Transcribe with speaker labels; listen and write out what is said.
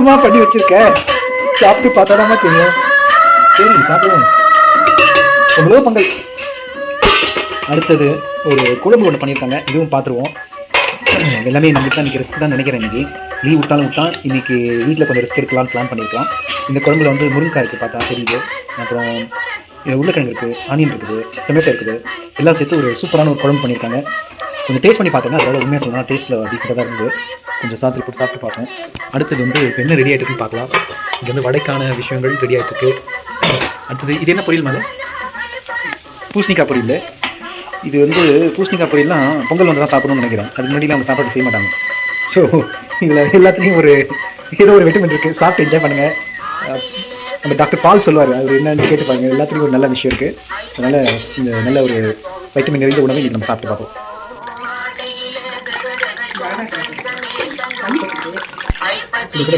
Speaker 1: பண்ணி வச்சிருக்க, சாப்பிட்டு பார்த்தாதாம்மா தெரியும். சரி சாப்பிடுவோம். எவ்வளோ பொங்கல். அடுத்தது ஒரு குழம்பு ஒன்று பண்ணியிருக்காங்க, இதுவும் பார்த்துருவோம். எல்லாமே நம்மளுக்கு தான் இன்றைக்கி ரிஸ்க் தான் நினைக்கிறேன். இன்றைக்கி லீவ் விட்டாலும் இன்றைக்கி வீட்டில் கொஞ்சம் ரிஸ்க் எடுக்கலாம்னு பிளான் பண்ணியிருக்கலாம். இந்த குழம்புல வந்து முருங்கைக்காய் இருக்குது பார்த்தா தெரியுது, அப்புறம் உருளைக்கிழங்கு இருக்குது, ஆனியன் இருக்குது, டொமேட்டோ இருக்குது, எல்லாம் சேர்த்து ஒரு சூப்பரான ஒரு குழம்பு பண்ணியிருக்காங்க. கொஞ்சம் டேஸ்ட் பண்ணி பார்த்தேங்க, அதோட உண்மையாக சொல்லலாம் டேஸ்ட்டில் டீசெண்டாக தான் இருந்தது. கொஞ்சம் சாப்பிட்டு போட்டு சாப்பிட்டு பார்ப்போம். அடுத்தது வந்து இப்போ என்ன ரெடி ஆகிட்டுன்னு பார்க்கலாம். இங்கே வந்து வடைக்கான விஷயங்கள் ரெடி ஆகிட்டுருக்கு. அடுத்தது இது என்ன பொரியல் மேலே? பூசணிக்காய் பொரியல். இது வந்து பூசணிக்காய் பொரியல்லாம் பொங்கல் வந்து தான் சாப்பிடணும்னு நினைக்கிறேன். அதுக்கு முன்னாடி அவங்க சாப்பாடு செய்ய மாட்டாங்க. ஸோ இதில் எல்லாத்துலேயும் ஏதோ ஒரு விட்டமின் இருக்குது. சாப்பிட்டு என்ஜாய் பண்ணுங்கள். நம்ம டாக்டர் பால் சொல்லுவார், அவர் என்னன்னு கேட்டு பாருங்கள். எல்லாத்துலேயும் ஒரு நல்ல விஷயம் இருக்குது. அதனால் இந்த நல்ல ஒரு வைட்டமின் நிறைந்த உணவை இன்றைக்கி நம்ம சாப்பிட்டு பார்ப்போம்.